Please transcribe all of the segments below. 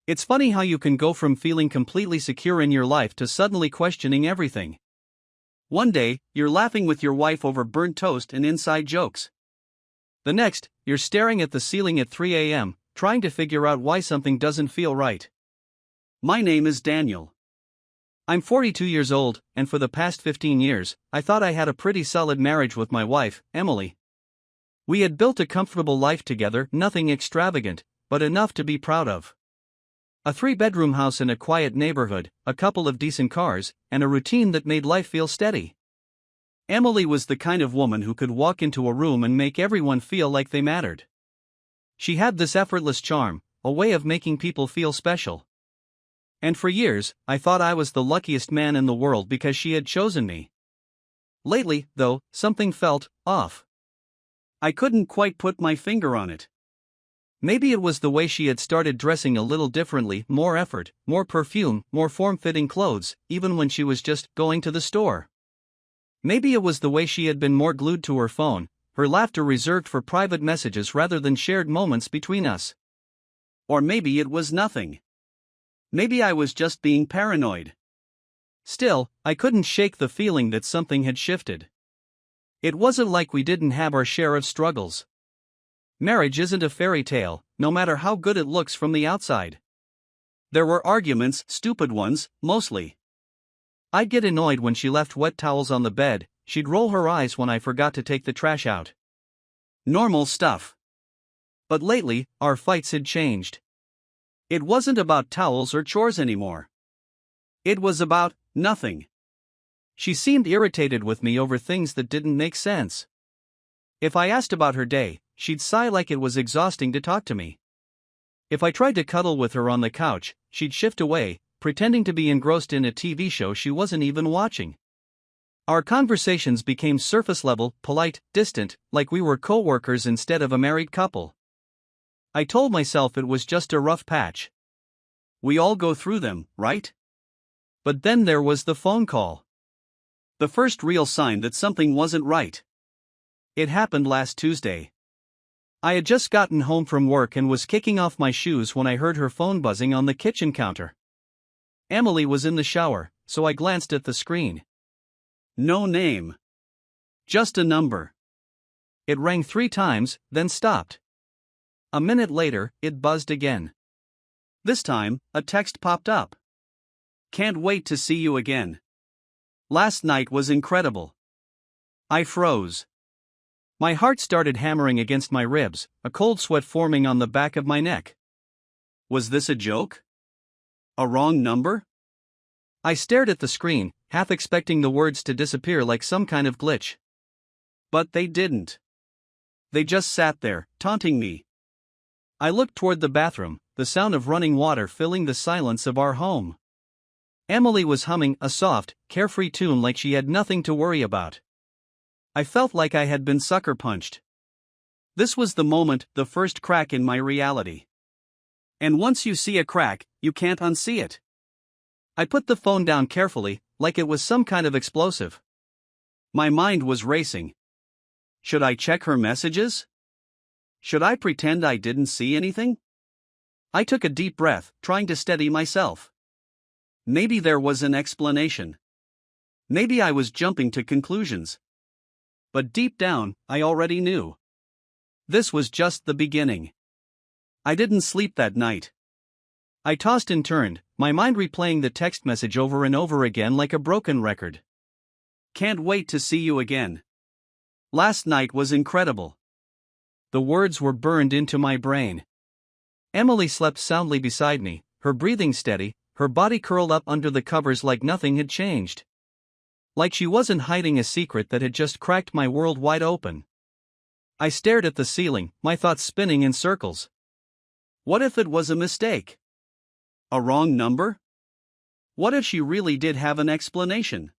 It's funny how you can go from feeling completely secure in your life to suddenly questioning everything. One day, you're laughing with your wife over burnt toast and inside jokes. The next, you're staring at the ceiling at 3 a.m., trying to figure out why something doesn't feel right. My name is Daniel. I'm 42 years old, and for the past 15 years, I thought I had a pretty solid marriage with my wife, Emily. We had built a comfortable life together, nothing extravagant, but enough to be proud of. A 3-bedroom house in a quiet neighborhood, a couple of decent cars, and a routine that made life feel steady. Emily was the kind of woman who could walk into a room and make everyone feel like they mattered. She had this effortless charm, a way of making people feel special. And for years, I thought I was the luckiest man in the world because she had chosen me. Lately, though, something felt off. I couldn't quite put my finger on it. Maybe it was the way she had started dressing a little differently, more effort, more perfume, more form-fitting clothes, even when she was just going to the store. Maybe it was the way she had been more glued to her phone, her laughter reserved for private messages rather than shared moments between us. Or maybe it was nothing. Maybe I was just being paranoid. Still, I couldn't shake the feeling that something had shifted. It wasn't like we didn't have our share of struggles. Marriage isn't a fairy tale, no matter how good it looks from the outside. There were arguments, stupid ones, mostly. I'd get annoyed when she left wet towels on the bed, she'd roll her eyes when I forgot to take the trash out. Normal stuff. But lately, our fights had changed. It wasn't about towels or chores anymore. It was about nothing. She seemed irritated with me over things that didn't make sense. If I asked about her day, she'd sigh like it was exhausting to talk to me. If I tried to cuddle with her on the couch, she'd shift away, pretending to be engrossed in a TV show she wasn't even watching. Our conversations became surface-level, polite, distant, like we were co-workers instead of a married couple. I told myself it was just a rough patch. We all go through them, right? But then there was the phone call. The first real sign that something wasn't right. It happened last Tuesday. I had just gotten home from work and was kicking off my shoes when I heard her phone buzzing on the kitchen counter. Emily was in the shower, so I glanced at the screen. No name. Just a number. It rang 3 times, then stopped. A minute later, it buzzed again. This time, a text popped up. Can't wait to see you again. Last night was incredible. I froze. My heart started hammering against my ribs, a cold sweat forming on the back of my neck. Was this a joke? A wrong number? I stared at the screen, half expecting the words to disappear like some kind of glitch. But they didn't. They just sat there, taunting me. I looked toward the bathroom, the sound of running water filling the silence of our home. Emily was humming a soft, carefree tune like she had nothing to worry about. I felt like I had been sucker punched. This was the moment, the first crack in my reality. And once you see a crack, you can't unsee it. I put the phone down carefully, like it was some kind of explosive. My mind was racing. Should I check her messages? Should I pretend I didn't see anything? I took a deep breath, trying to steady myself. Maybe there was an explanation. Maybe I was jumping to conclusions. But deep down, I already knew. This was just the beginning. I didn't sleep that night. I tossed and turned, my mind replaying the text message over and over again like a broken record. Can't wait to see you again. Last night was incredible. The words were burned into my brain. Emily slept soundly beside me, her breathing steady, her body curled up under the covers like nothing had changed. Like she wasn't hiding a secret that had just cracked my world wide open. I stared at the ceiling, my thoughts spinning in circles. What if it was a mistake? A wrong number? What if she really did have an explanation?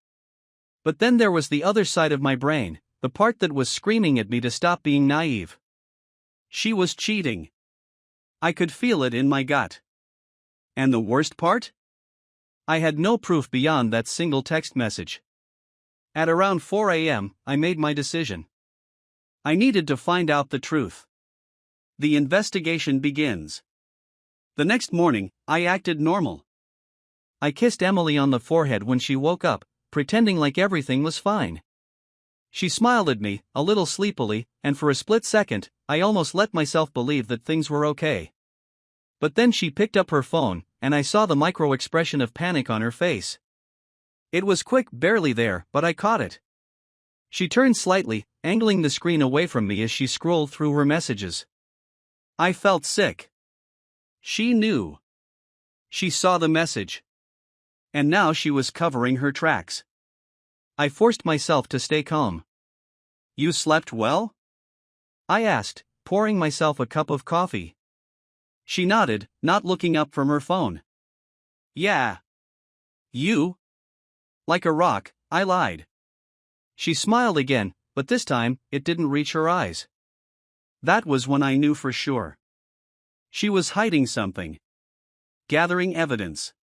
But then there was the other side of my brain, the part that was screaming at me to stop being naive. She was cheating. I could feel it in my gut. And the worst part? I had no proof beyond that single text message. At around 4 a.m., I made my decision. I needed to find out the truth. The investigation begins. The next morning, I acted normal. I kissed Emily on the forehead when she woke up, pretending like everything was fine. She smiled at me, a little sleepily, and for a split second, I almost let myself believe that things were okay. But then she picked up her phone, and I saw the micro expression of panic on her face. It was quick, barely there, but I caught it. She turned slightly, angling the screen away from me as she scrolled through her messages. I felt sick. She knew. She saw the message. And now she was covering her tracks. I forced myself to stay calm. "You slept well?" I asked, pouring myself a cup of coffee. She nodded, not looking up from her phone. "Yeah." "You?" Like a rock, I lied. She smiled again, but this time, it didn't reach her eyes. That was when I knew for sure. She was hiding something. Gathering evidence.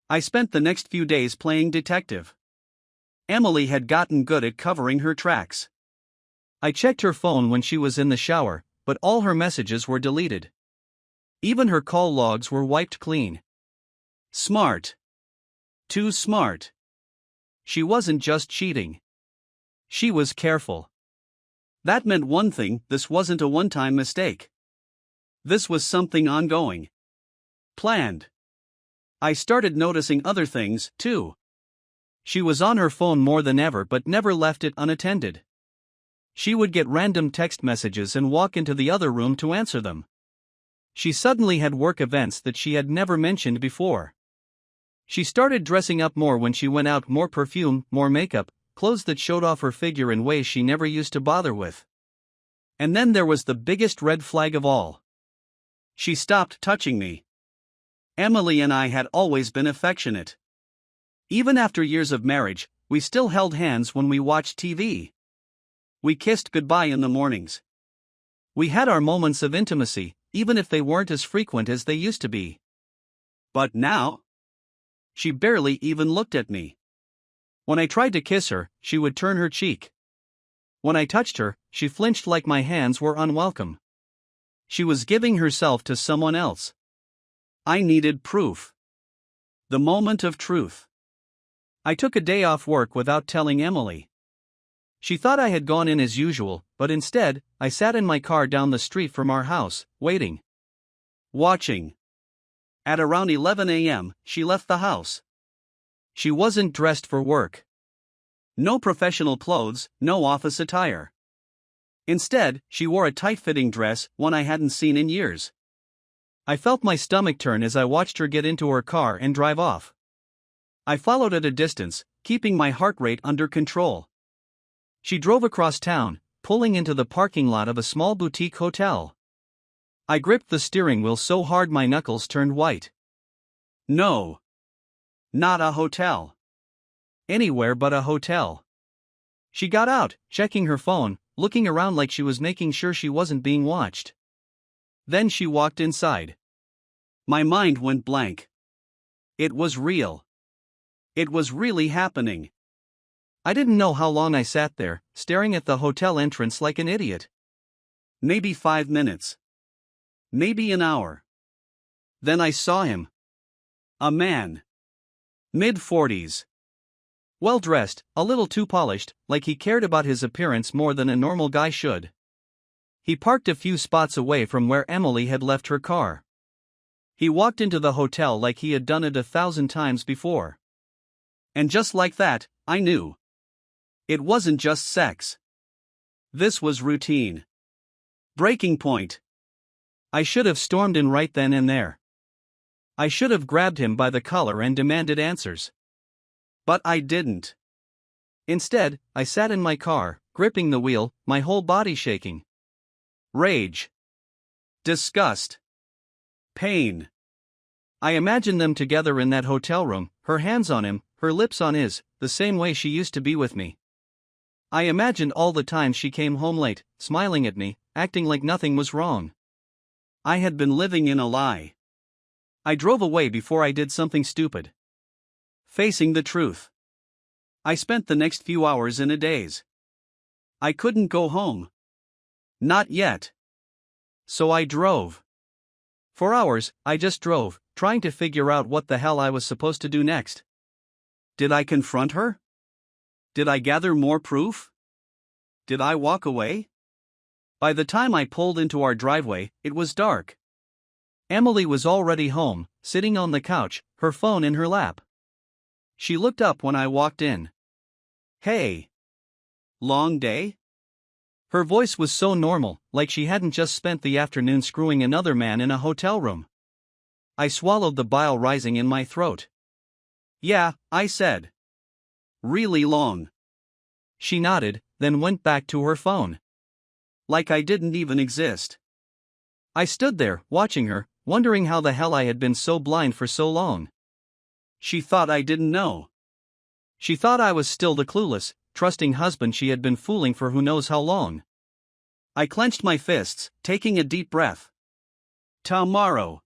I spent the next few days playing detective. Emily had gotten good at covering her tracks. I checked her phone when she was in the shower, but all her messages were deleted. Even her call logs were wiped clean. Smart. Too smart. She wasn't just cheating. She was careful. That meant one thing: this wasn't a one-time mistake. This was something ongoing. Planned. I started noticing other things, too. She was on her phone more than ever but never left it unattended. She would get random text messages and walk into the other room to answer them. She suddenly had work events that she had never mentioned before. She started dressing up more when she went out: more perfume, more makeup, clothes that showed off her figure in ways she never used to bother with. And then there was the biggest red flag of all. She stopped touching me. Emily and I had always been affectionate. Even after years of marriage, we still held hands when we watched TV. We kissed goodbye in the mornings. We had our moments of intimacy, even if they weren't as frequent as they used to be. But now? She barely even looked at me. When I tried to kiss her, she would turn her cheek. When I touched her, she flinched like my hands were unwelcome. She was giving herself to someone else. I needed proof. The moment of truth. I took a day off work without telling Emily. She thought I had gone in as usual, but instead, I sat in my car down the street from our house, waiting. Watching. At around 11 a.m., she left the house. She wasn't dressed for work. No professional clothes, no office attire. Instead, she wore a tight-fitting dress, one I hadn't seen in years. I felt my stomach turn as I watched her get into her car and drive off. I followed at a distance, keeping my heart rate under control. She drove across town, pulling into the parking lot of a small boutique hotel. I gripped the steering wheel so hard my knuckles turned white. No. Not a hotel. Anywhere but a hotel. She got out, checking her phone, looking around like she was making sure she wasn't being watched. Then she walked inside. My mind went blank. It was real. It was really happening. I didn't know how long I sat there, staring at the hotel entrance like an idiot. Maybe 5 minutes. Maybe an hour. Then I saw him. A man. Mid-40s. Well-dressed, a little too polished, like he cared about his appearance more than a normal guy should. He parked a few spots away from where Emily had left her car. He walked into the hotel like he had done it 1,000 times before. And just like that, I knew. It wasn't just sex. This was routine. Breaking point. I should have stormed in right then and there. I should have grabbed him by the collar and demanded answers. But I didn't. Instead, I sat in my car, gripping the wheel, my whole body shaking. Rage. Disgust. Pain. I imagined them together in that hotel room, her hands on him, her lips on his, the same way she used to be with me. I imagined all the times she came home late, smiling at me, acting like nothing was wrong. I had been living in a lie. I drove away before I did something stupid. Facing the truth. I spent the next few hours in a daze. I couldn't go home. Not yet. So I drove. For hours, I just drove, trying to figure out what the hell I was supposed to do next. Did I confront her? Did I gather more proof? Did I walk away? By the time I pulled into our driveway, it was dark. Emily was already home, sitting on the couch, her phone in her lap. She looked up when I walked in. "Hey. Long day?" Her voice was so normal, like she hadn't just spent the afternoon screwing another man in a hotel room. I swallowed the bile rising in my throat. "Yeah," I said. "Really long." She nodded, then went back to her phone. Like I didn't even exist. I stood there, watching her, wondering how the hell I had been so blind for so long. She thought I didn't know. She thought I was still the clueless, trusting husband she had been fooling for who knows how long. I clenched my fists, taking a deep breath. Tomorrow.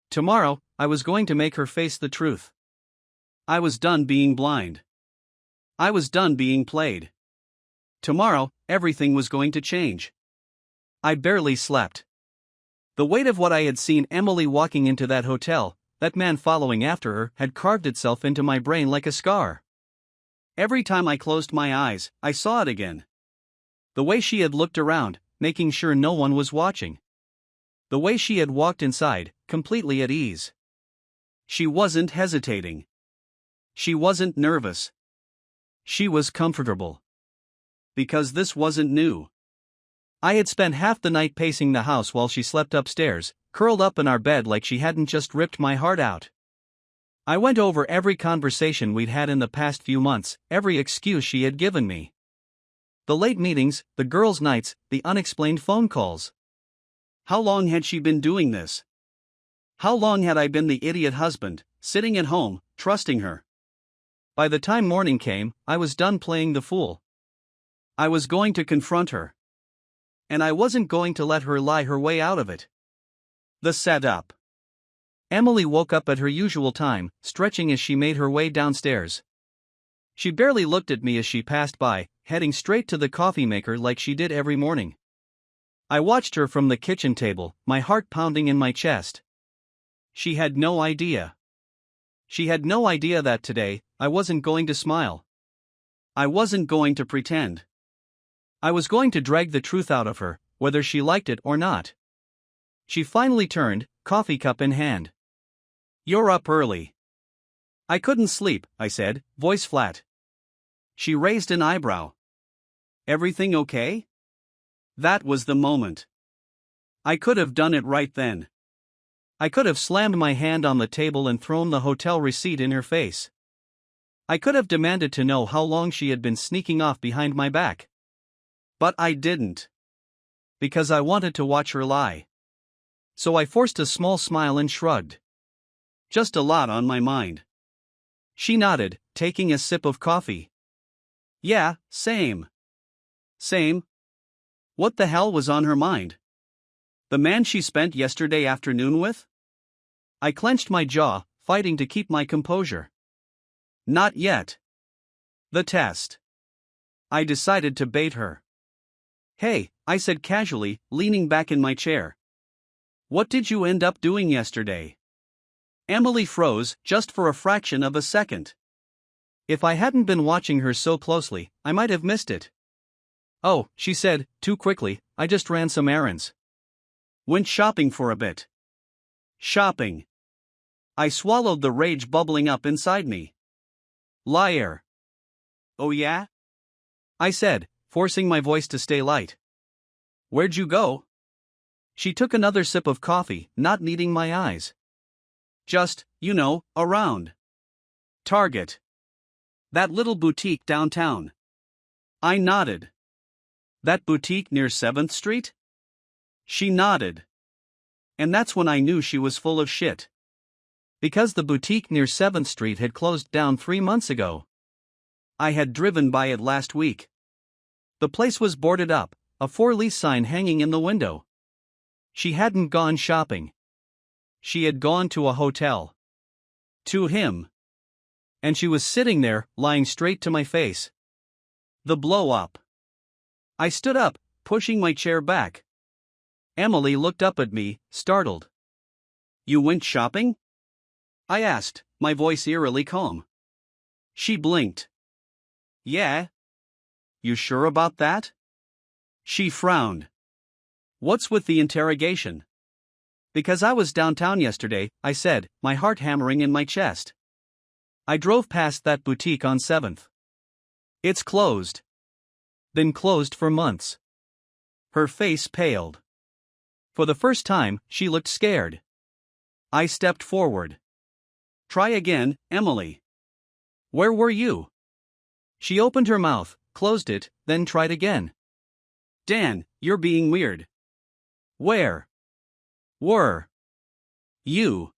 Tomorrow, I was going to make her face the truth. I was done being blind. I was done being played. Tomorrow, everything was going to change. I barely slept. The weight of what I had seen Emily walking into that hotel, that man following after her, had carved itself into my brain like a scar. Every time I closed my eyes, I saw it again. The way she had looked around, making sure no one was watching. The way she had walked inside, completely at ease. She wasn't hesitating. She wasn't nervous. She was comfortable. Because this wasn't new. I had spent half the night pacing the house while she slept upstairs, curled up in our bed like she hadn't just ripped my heart out. I went over every conversation we'd had in the past few months, every excuse she had given me. The late meetings, the girls' nights, the unexplained phone calls. How long had she been doing this? How long had I been the idiot husband, sitting at home, trusting her? By the time morning came, I was done playing the fool. I was going to confront her. And I wasn't going to let her lie her way out of it. The setup. Emily woke up at her usual time, stretching as she made her way downstairs. She barely looked at me as she passed by, heading straight to the coffee maker like she did every morning. I watched her from the kitchen table, my heart pounding in my chest. She had no idea. She had no idea that today, I wasn't going to smile. I wasn't going to pretend. I was going to drag the truth out of her, whether she liked it or not. She finally turned, coffee cup in hand. "You're up early." "I couldn't sleep," I said, voice flat. She raised an eyebrow. "Everything okay?" That was the moment. I could have done it right then. I could have slammed my hand on the table and thrown the hotel receipt in her face. I could have demanded to know how long she had been sneaking off behind my back. But I didn't. Because I wanted to watch her lie. So I forced a small smile and shrugged. Just a lot on my mind. She nodded, taking a sip of coffee. "Yeah, same." Same? What the hell was on her mind? The man she spent yesterday afternoon with? I clenched my jaw, fighting to keep my composure. Not yet. The test. I decided to bait her. "Hey," I said casually, leaning back in my chair. "What did you end up doing yesterday?" Emily froze, just for a fraction of a second. If I hadn't been watching her so closely, I might have missed it. "Oh," she said, too quickly, "I just ran some errands. Went shopping for a bit." Shopping. I swallowed the rage bubbling up inside me. Liar. "Oh yeah?" I said, forcing my voice to stay light. "Where'd you go?" She took another sip of coffee, not needing my eyes. "Just, around. Target. That little boutique downtown." I nodded. "That boutique near 7th Street? She nodded. And that's when I knew she was full of shit. Because the boutique near 7th Street had closed down 3 months ago. I had driven by it last week. The place was boarded up, a for-lease sign hanging in the window. She hadn't gone shopping. She had gone to a hotel. To him. And she was sitting there, lying straight to my face. The blow-up. I stood up, pushing my chair back. Emily looked up at me, startled. You went shopping? I asked, my voice eerily calm. She blinked. Yeah. You sure about that? She frowned. What's with the interrogation? Because I was downtown yesterday, I said, my heart hammering in my chest. I drove past that boutique on 7th. It's closed. Been closed for months. Her face paled. For the first time, she looked scared. I stepped forward. Try again, Emily. Where were you? She opened her mouth, closed it, then tried again. Dan, you're being weird. Where? Were you?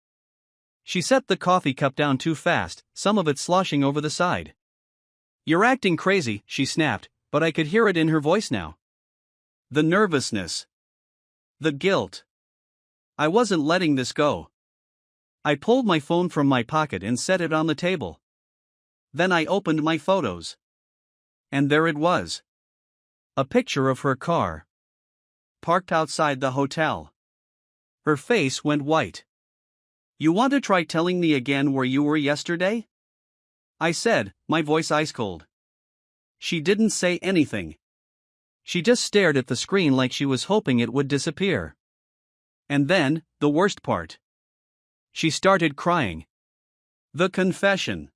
She set the coffee cup down too fast, some of it sloshing over the side. You're acting crazy, she snapped, but I could hear it in her voice now. The nervousness. The guilt. I wasn't letting this go. I pulled my phone from my pocket and set it on the table. Then I opened my photos. And there it was. A picture of her car. Parked outside the hotel. Her face went white. You want to try telling me again where you were yesterday? I said, my voice ice cold. She didn't say anything. She just stared at the screen like she was hoping it would disappear. And then, the worst part. She started crying. The confession.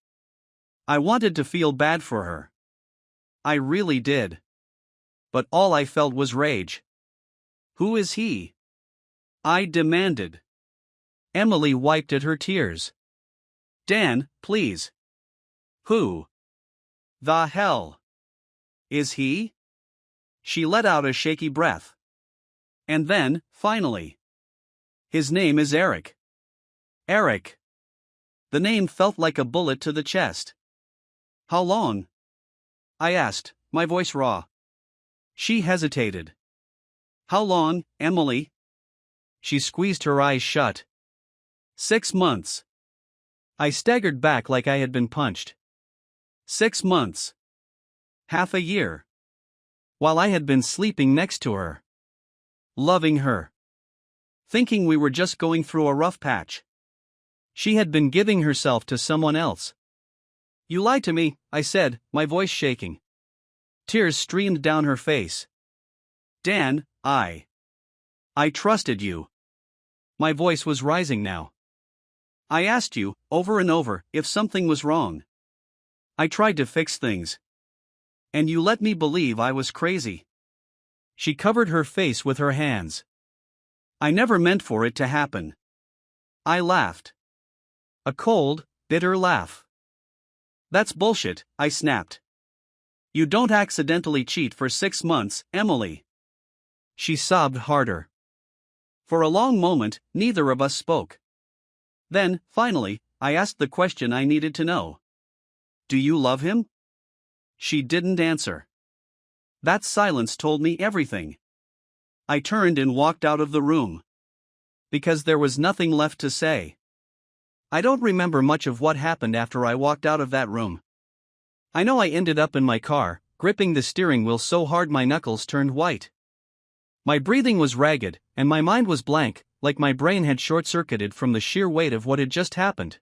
I wanted to feel bad for her. I really did. But all I felt was rage. Who is he? I demanded. Emily wiped at her tears. Dan, please. Who? The hell? Is he? She let out a shaky breath. And then, finally. His name is Eric. Eric. The name felt like a bullet to the chest. How long? I asked, my voice raw. She hesitated. How long, Emily? She squeezed her eyes shut. 6 months. I staggered back like I had been punched. 6 months. Half a year. While I had been sleeping next to her. Loving her. Thinking we were just going through a rough patch. She had been giving herself to someone else. You lied to me, I said, my voice shaking. Tears streamed down her face. Dan, I trusted you. My voice was rising now. I asked you, over and over, if something was wrong. I tried to fix things. And you let me believe I was crazy. She covered her face with her hands. I never meant for it to happen. I laughed. A cold, bitter laugh. That's bullshit, I snapped. You don't accidentally cheat for 6 months, Emily. She sobbed harder. For a long moment, neither of us spoke. Then, finally, I asked the question I needed to know. Do you love him? She didn't answer. That silence told me everything. I turned and walked out of the room. Because there was nothing left to say. I don't remember much of what happened after I walked out of that room. I know I ended up in my car, gripping the steering wheel so hard my knuckles turned white. My breathing was ragged, and my mind was blank, like my brain had short-circuited from the sheer weight of what had just happened.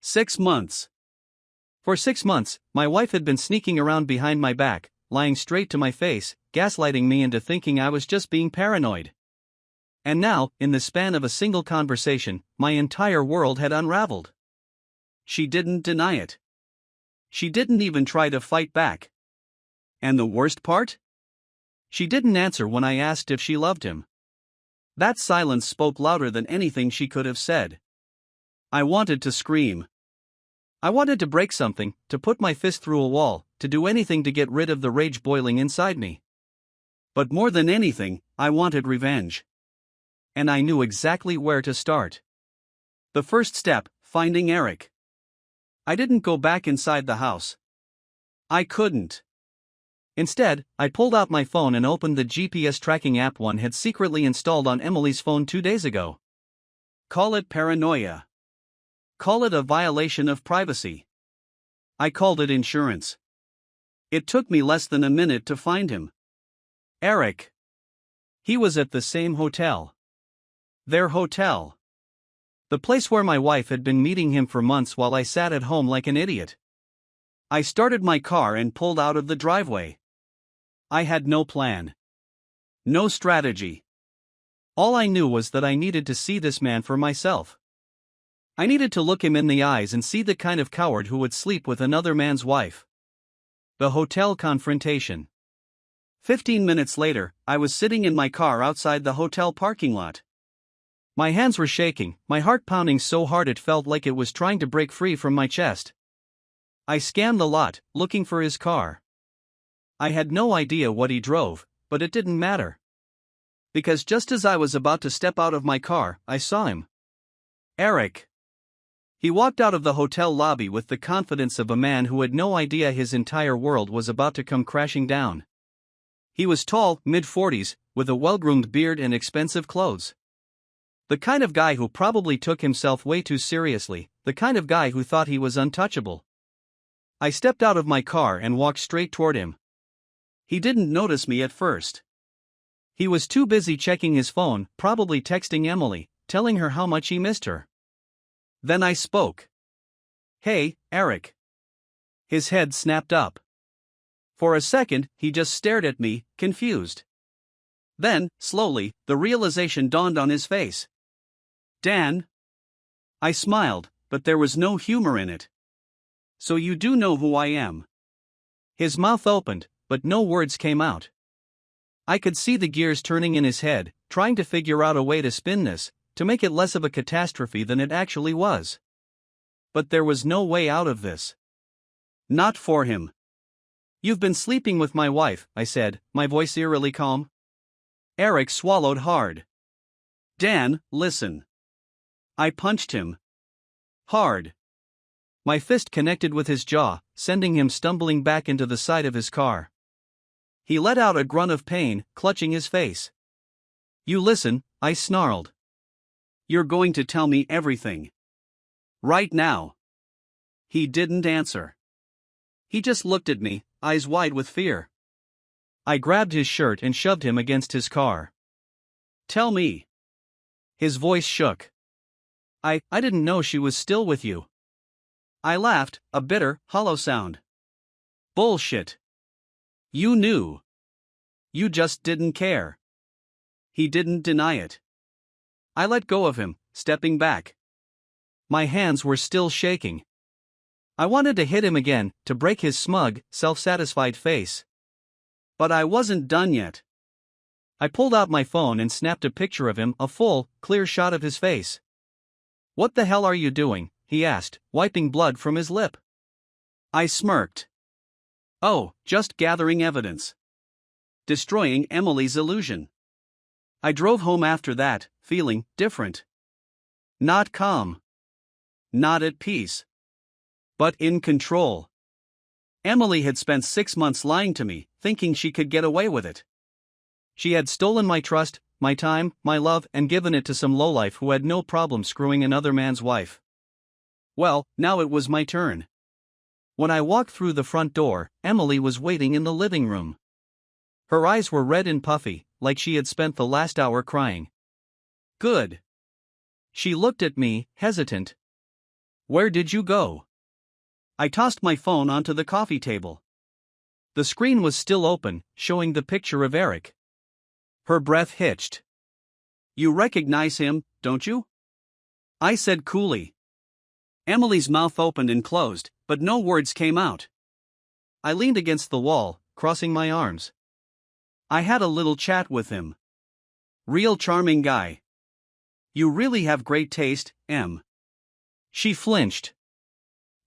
6 months. For 6 months, my wife had been sneaking around behind my back, lying straight to my face, gaslighting me into thinking I was just being paranoid. And now, in the span of a single conversation, my entire world had unraveled. She didn't deny it. She didn't even try to fight back. And the worst part? She didn't answer when I asked if she loved him. That silence spoke louder than anything she could have said. I wanted to scream. I wanted to break something, to put my fist through a wall, to do anything to get rid of the rage boiling inside me. But more than anything, I wanted revenge. And I knew exactly where to start. The first step, finding Eric. I didn't go back inside the house. I couldn't. Instead, I pulled out my phone and opened the GPS tracking app one had secretly installed on Emily's phone 2 days ago. Call it paranoia. Call it a violation of privacy. I called it insurance. It took me less than a minute to find him. Eric. He was at the same hotel. Their hotel. The place where my wife had been meeting him for months while I sat at home like an idiot. I started my car and pulled out of the driveway. I had no plan. No strategy. All I knew was that I needed to see this man for myself. I needed to look him in the eyes and see the kind of coward who would sleep with another man's wife. The hotel confrontation. 15 minutes later, I was sitting in my car outside the hotel parking lot. My hands were shaking, my heart pounding so hard it felt like it was trying to break free from my chest. I scanned the lot, looking for his car. I had no idea what he drove, but it didn't matter. Because just as I was about to step out of my car, I saw him. Eric. He walked out of the hotel lobby with the confidence of a man who had no idea his entire world was about to come crashing down. He was tall, mid-40s, with a well-groomed beard and expensive clothes. The kind of guy who probably took himself way too seriously, the kind of guy who thought he was untouchable. I stepped out of my car and walked straight toward him. He didn't notice me at first. He was too busy checking his phone, probably texting Emily, telling her how much he missed her. Then I spoke. "Hey, Eric." His head snapped up. For a second, he just stared at me, confused. Then, slowly, the realization dawned on his face. "Dan?" I smiled, but there was no humor in it. "So you do know who I am?" His mouth opened, but no words came out. I could see the gears turning in his head, trying to figure out a way to spin this, to make it less of a catastrophe than it actually was. But there was no way out of this. Not for him. "You've been sleeping with my wife," I said, my voice eerily calm. Eric swallowed hard. "Dan, listen." I punched him. Hard. My fist connected with his jaw, sending him stumbling back into the side of his car. He let out a grunt of pain, clutching his face. "You listen," I snarled. "You're going to tell me everything. Right now." He didn't answer. He just looked at me, eyes wide with fear. I grabbed his shirt and shoved him against his car. "Tell me." His voice shook. I didn't know she was still with you." I laughed, a bitter, hollow sound. "Bullshit. You knew. You just didn't care." He didn't deny it. I let go of him, stepping back. My hands were still shaking. I wanted to hit him again, to break his smug, self-satisfied face. But I wasn't done yet. I pulled out my phone and snapped a picture of him, a full, clear shot of his face. "What the hell are you doing?" he asked, wiping blood from his lip. I smirked. "Oh, just gathering evidence. Destroying Emily's illusion." I drove home after that, feeling different. Not calm. Not at peace. But in control. Emily had spent 6 months lying to me, thinking she could get away with it. She had stolen my trust, my time, my love, and given it to some lowlife who had no problem screwing another man's wife. Well, now it was my turn. When I walked through the front door, Emily was waiting in the living room. Her eyes were red and puffy, like she had spent the last hour crying. "Good." She looked at me, hesitant. "Where did you go?" I tossed my phone onto the coffee table. The screen was still open, showing the picture of Eric. Her breath hitched. "You recognize him, don't you?" I said coolly. Emily's mouth opened and closed, but no words came out. I leaned against the wall, crossing my arms. I had a little chat with him. Real charming guy. "You really have great taste, Em." She flinched.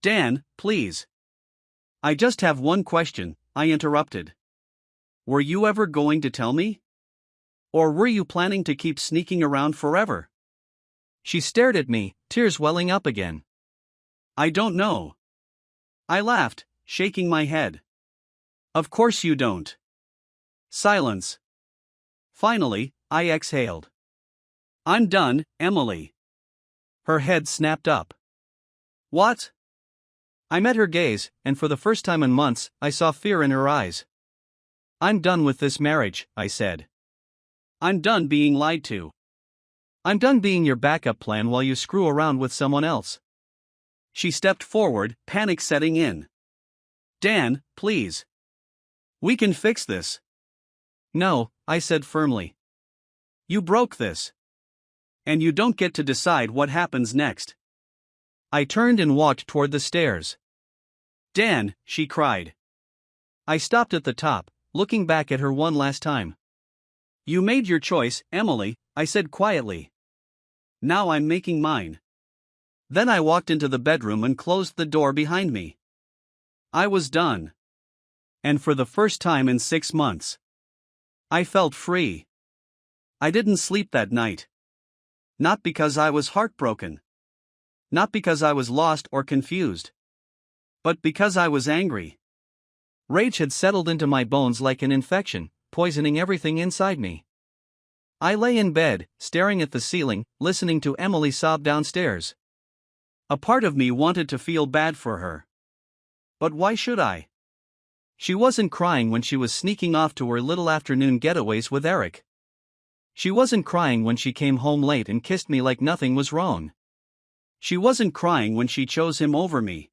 "Dan, please." "I just have one question," I interrupted. "Were you ever going to tell me? Or were you planning to keep sneaking around forever?" She stared at me, tears welling up again. "I don't know." I laughed, shaking my head. "Of course you don't." Silence. Finally, I exhaled. "I'm done, Emily." Her head snapped up. "What?" I met her gaze, and for the first time in months, I saw fear in her eyes. "I'm done with this marriage," I said. "I'm done being lied to." I'm done being your backup plan while you screw around with someone else. She stepped forward, panic setting in. Dan, please. We can fix this. No, I said firmly. You broke this. And you don't get to decide what happens next. I turned and walked toward the stairs. Dan, she cried. I stopped at the top, looking back at her one last time. You made your choice, Emily, I said quietly. Now I'm making mine. Then I walked into the bedroom and closed the door behind me. I was done. And for the first time in 6 months, I felt free. I didn't sleep that night. Not because I was heartbroken. Not because I was lost or confused. But because I was angry. Rage had settled into my bones like an infection, poisoning everything inside me. I lay in bed, staring at the ceiling, listening to Emily sob downstairs. A part of me wanted to feel bad for her. But why should I? She wasn't crying when she was sneaking off to her little afternoon getaways with Eric. She wasn't crying when she came home late and kissed me like nothing was wrong. She wasn't crying when she chose him over me.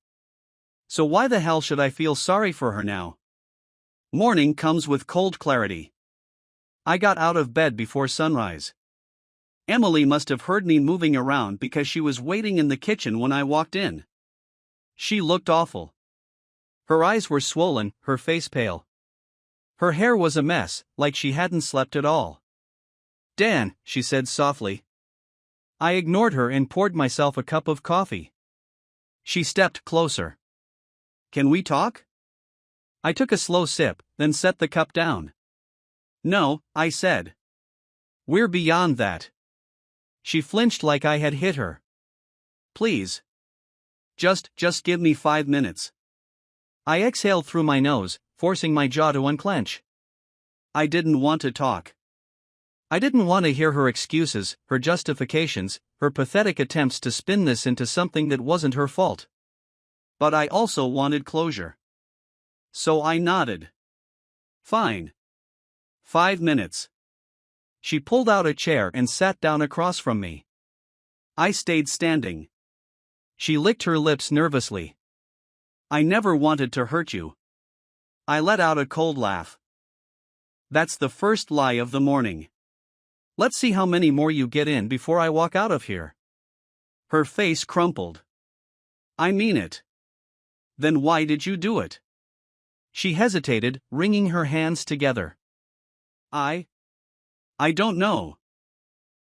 So why the hell should I feel sorry for her now? Morning comes with cold clarity. I got out of bed before sunrise. Emily must have heard me moving around because she was waiting in the kitchen when I walked in. She looked awful. Her eyes were swollen, her face pale. Her hair was a mess, like she hadn't slept at all. Dan, she said softly. I ignored her and poured myself a cup of coffee. She stepped closer. Can we talk? I took a slow sip, then set the cup down. No, I said. We're beyond that. She flinched like I had hit her. Please. Just give me 5 minutes. I exhaled through my nose, forcing my jaw to unclench. I didn't want to talk. I didn't want to hear her excuses, her justifications, her pathetic attempts to spin this into something that wasn't her fault. But I also wanted closure. So I nodded. Fine. 5 minutes. She pulled out a chair and sat down across from me. I stayed standing. She licked her lips nervously. I never wanted to hurt you. I let out a cold laugh. That's the first lie of the morning. Let's see how many more you get in before I walk out of here. Her face crumpled. I mean it. Then why did you do it? She hesitated, wringing her hands together. I don't know.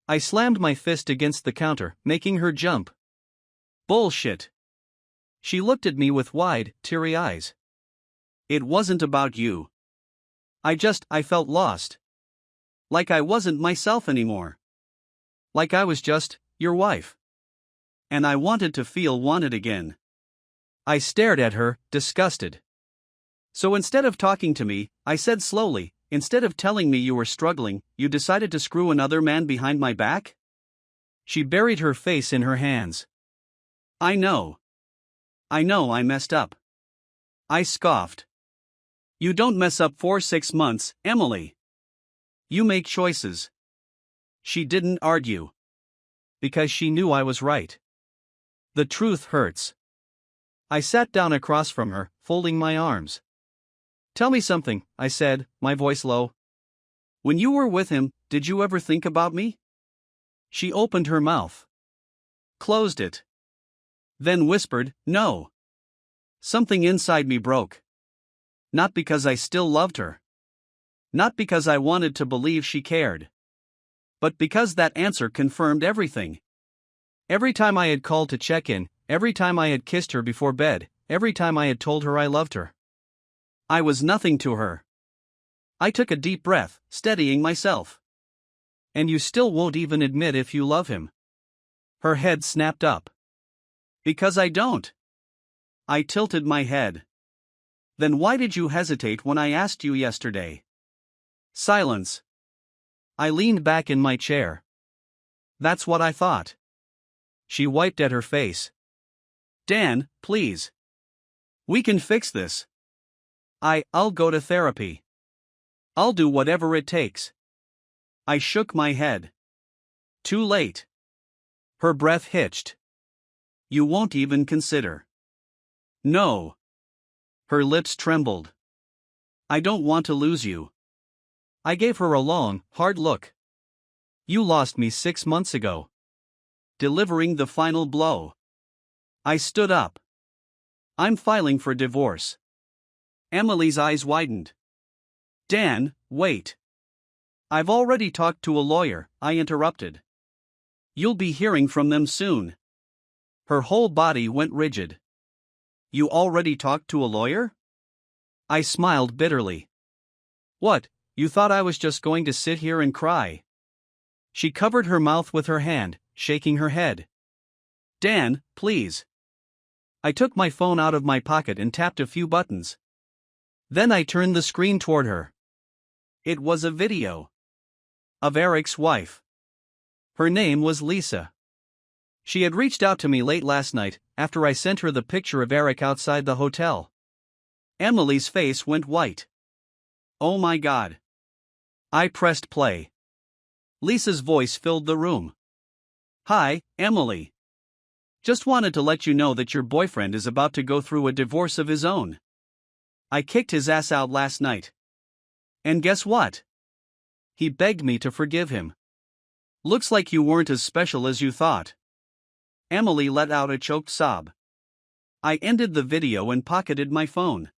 I slammed my fist against the counter, making her jump. Bullshit. She looked at me with wide, teary eyes. It wasn't about you. I felt lost. Like I wasn't myself anymore. Like I was just your wife. And I wanted to feel wanted again. I stared at her, disgusted. So instead of talking to me, I said slowly, instead of telling me you were struggling, you decided to screw another man behind my back? She buried her face in her hands. I know I messed up. I scoffed. You don't mess up for 6 months, Emily. You make choices. She didn't argue. Because she knew I was right. The truth hurts. I sat down across from her, folding my arms. Tell me something, I said, my voice low. When you were with him, did you ever think about me? She opened her mouth. Closed it. Then whispered, no. Something inside me broke. Not because I still loved her. Not because I wanted to believe she cared. But because that answer confirmed everything. Every time I had called to check in, every time I had kissed her before bed, every time I had told her I loved her. I was nothing to her. I took a deep breath, steadying myself. And you still won't even admit if you love him. Her head snapped up. Because I don't. I tilted my head. Then why did you hesitate when I asked you yesterday? Silence. I leaned back in my chair. That's what I thought. She wiped at her face. Dan, please. We can fix this. I'll go to therapy. I'll do whatever it takes. I shook my head. Too late. Her breath hitched. You won't even consider. No. Her lips trembled. I don't want to lose you. I gave her a long, hard look. You lost me 6 months ago. Delivering the final blow. I stood up. I'm filing for divorce. Emily's eyes widened. Dan, wait. I've already talked to a lawyer, I interrupted. You'll be hearing from them soon. Her whole body went rigid. You already talked to a lawyer? I smiled bitterly. What, you thought I was just going to sit here and cry? She covered her mouth with her hand, shaking her head. Dan, please. I took my phone out of my pocket and tapped a few buttons. Then I turned the screen toward her. It was a video. Of Eric's wife. Her name was Lisa. She had reached out to me late last night, after I sent her the picture of Eric outside the hotel. Emily's face went white. Oh my God. I pressed play. Lisa's voice filled the room. Hi, Emily. Just wanted to let you know that your boyfriend is about to go through a divorce of his own. I kicked his ass out last night. And guess what? He begged me to forgive him. Looks like you weren't as special as you thought. Emily let out a choked sob. I ended the video and pocketed my phone.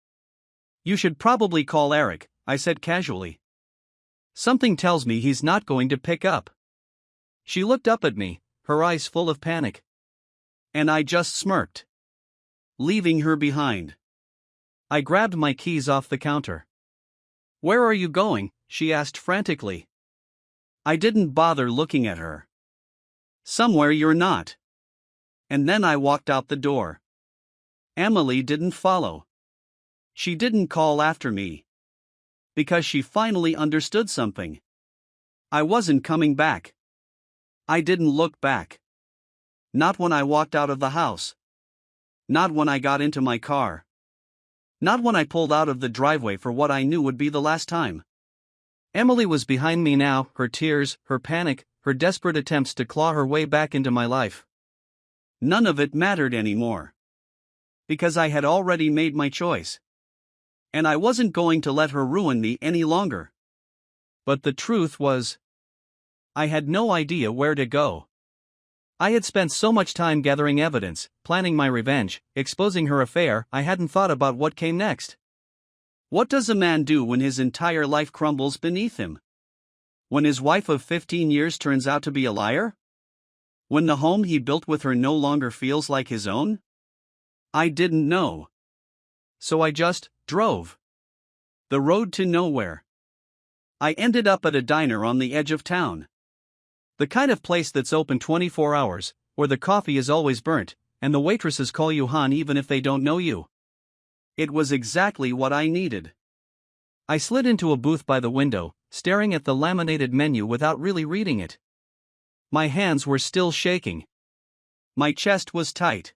You should probably call Eric, I said casually. Something tells me he's not going to pick up. She looked up at me, her eyes full of panic. And I just smirked. Leaving her behind. I grabbed my keys off the counter. Where are you going? She asked frantically. I didn't bother looking at her. Somewhere you're not. And then I walked out the door. Emily didn't follow. She didn't call after me. Because she finally understood something. I wasn't coming back. I didn't look back. Not when I walked out of the house. Not when I got into my car. Not when I pulled out of the driveway for what I knew would be the last time. Emily was behind me now, her tears, her panic, her desperate attempts to claw her way back into my life. None of it mattered anymore. Because I had already made my choice. And I wasn't going to let her ruin me any longer. But the truth was, I had no idea where to go. I had spent so much time gathering evidence, planning my revenge, exposing her affair, I hadn't thought about what came next. What does a man do when his entire life crumbles beneath him? When his wife of 15 years turns out to be a liar? When the home he built with her no longer feels like his own? I didn't know. So I just drove. The road to nowhere. I ended up at a diner on the edge of town. The kind of place that's open 24 hours, where the coffee is always burnt, and the waitresses call you hon even if they don't know you. It was exactly what I needed. I slid into a booth by the window, staring at the laminated menu without really reading it. My hands were still shaking. My chest was tight.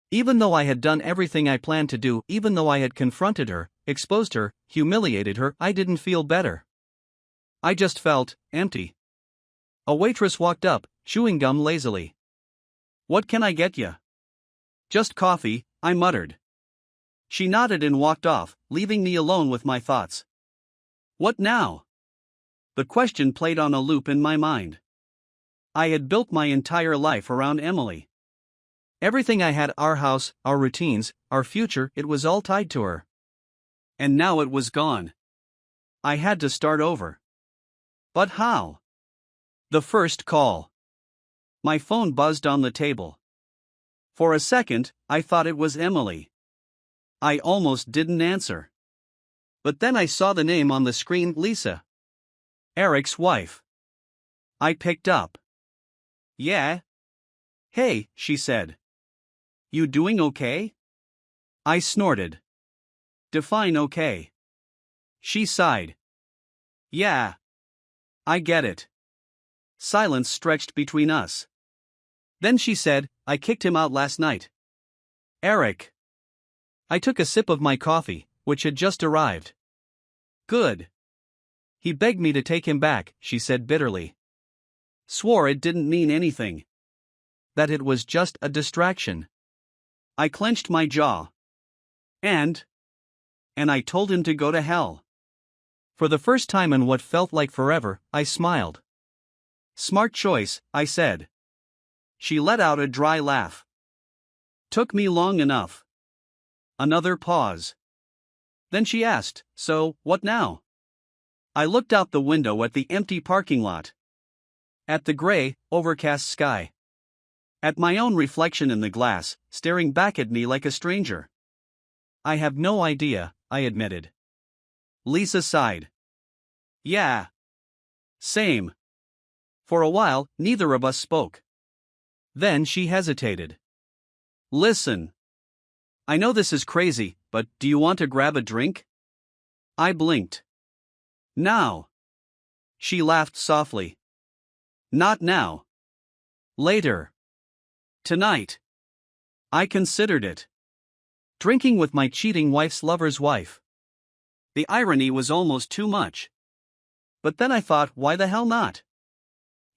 Even though I had done everything I planned to do, even though I had confronted her, exposed her, humiliated her, I didn't feel better. I just felt empty. A waitress walked up, chewing gum lazily. What can I get ya? Just coffee, I muttered. She nodded and walked off, leaving me alone with my thoughts. What now? The question played on a loop in my mind. I had built my entire life around Emily. Everything I had, our house, our routines, our future, it was all tied to her. And now it was gone. I had to start over. But how? The first call. My phone buzzed on the table. For a second, I thought it was Emily. I almost didn't answer. But then I saw the name on the screen, Lisa. Eric's wife. I picked up. Yeah? Hey, she said. You doing okay? I snorted. Define okay. She sighed. Yeah. I get it. Silence stretched between us. Then she said, I kicked him out last night. Eric. I took a sip of my coffee, which had just arrived. Good. He begged me to take him back, she said bitterly. swore it didn't mean anything. That it was just a distraction. I clenched my jaw. And I told him to go to hell. For the first time in what felt like forever, I smiled. Smart choice, I said. She let out a dry laugh. Took me long enough. Another pause. Then she asked, so, what now? I looked out the window at the empty parking lot. At the gray, overcast sky. At my own reflection in the glass, staring back at me like a stranger. I have no idea, I admitted. Lisa sighed. Yeah. Same. For a while, neither of us spoke. Then she hesitated. Listen. I know this is crazy, but do you want to grab a drink? I blinked. Now. She laughed softly. Not now. Later. Tonight. I considered it. Drinking with my cheating wife's lover's wife. The irony was almost too much. But then I thought, why the hell not?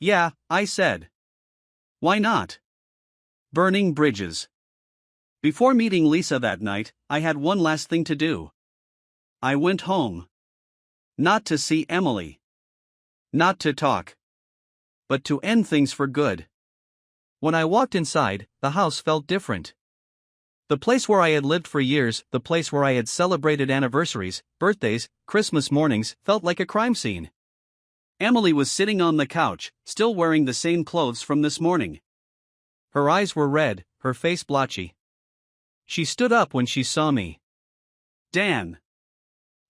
Yeah, I said. Why not? Burning bridges. Before meeting Lisa that night, I had one last thing to do. I went home. Not to see Emily. Not to talk. But to end things for good. When I walked inside, the house felt different. The place where I had lived for years, the place where I had celebrated anniversaries, birthdays, Christmas mornings, felt like a crime scene. Emily was sitting on the couch, still wearing the same clothes from this morning. Her eyes were red, her face blotchy. She stood up when she saw me. Dan.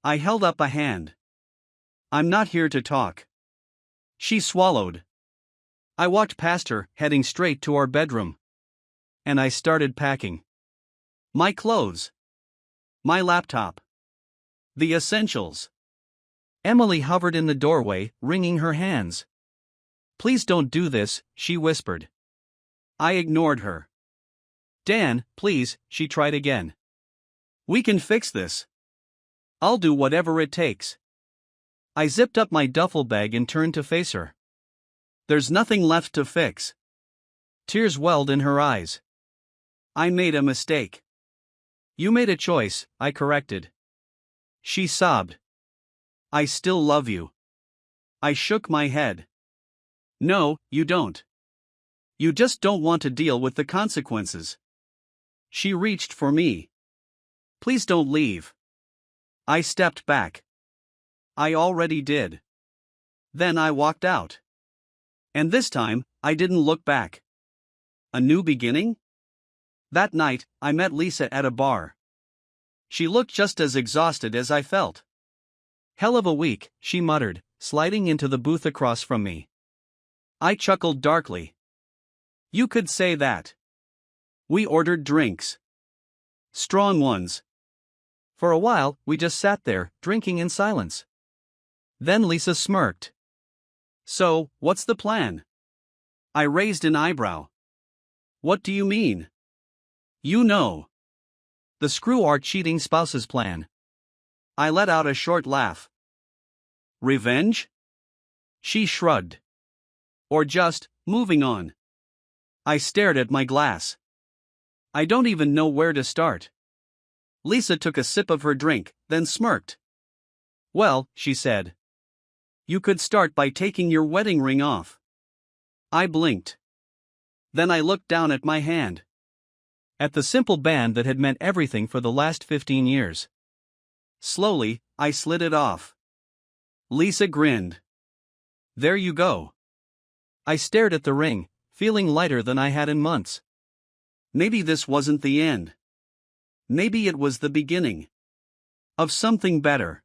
I held up a hand. I'm not here to talk. She swallowed. I walked past her, heading straight to our bedroom. And I started packing. My clothes. My laptop. The essentials. Emily hovered in the doorway, wringing her hands. Please don't do this, she whispered. I ignored her. Dan, please, she tried again. We can fix this. I'll do whatever it takes. I zipped up my duffel bag and turned to face her. There's nothing left to fix. Tears welled in her eyes. I made a mistake. You made a choice, I corrected. She sobbed. I still love you. I shook my head. No, you don't. You just don't want to deal with the consequences. She reached for me. Please don't leave. I stepped back. I already did. Then I walked out. And this time, I didn't look back. A new beginning? That night, I met Lisa at a bar. She looked just as exhausted as I felt. Hell of a week, she muttered, sliding into the booth across from me. I chuckled darkly. You could say that. We ordered drinks. Strong ones. For a while, we just sat there, drinking in silence. Then Lisa smirked. So, what's the plan? I raised an eyebrow. What do you mean? You know. The screw our cheating spouse's plan. I let out a short laugh. Revenge? She shrugged. Or just, moving on. I stared at my glass. I don't even know where to start. Lisa took a sip of her drink, then smirked. Well, she said. You could start by taking your wedding ring off. I blinked. Then I looked down at my hand. At the simple band that had meant everything for the last 15 years. Slowly, I slid it off. Lisa grinned. There you go. I stared at the ring, feeling lighter than I had in months. Maybe this wasn't the end. Maybe it was the beginning. Of something better.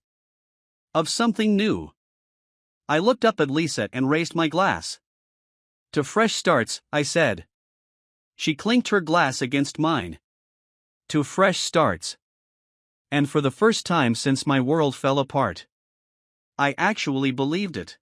Of something new. I looked up at Lisa and raised my glass. To fresh starts, I said. She clinked her glass against mine. To fresh starts. And for the first time since my world fell apart. I actually believed it.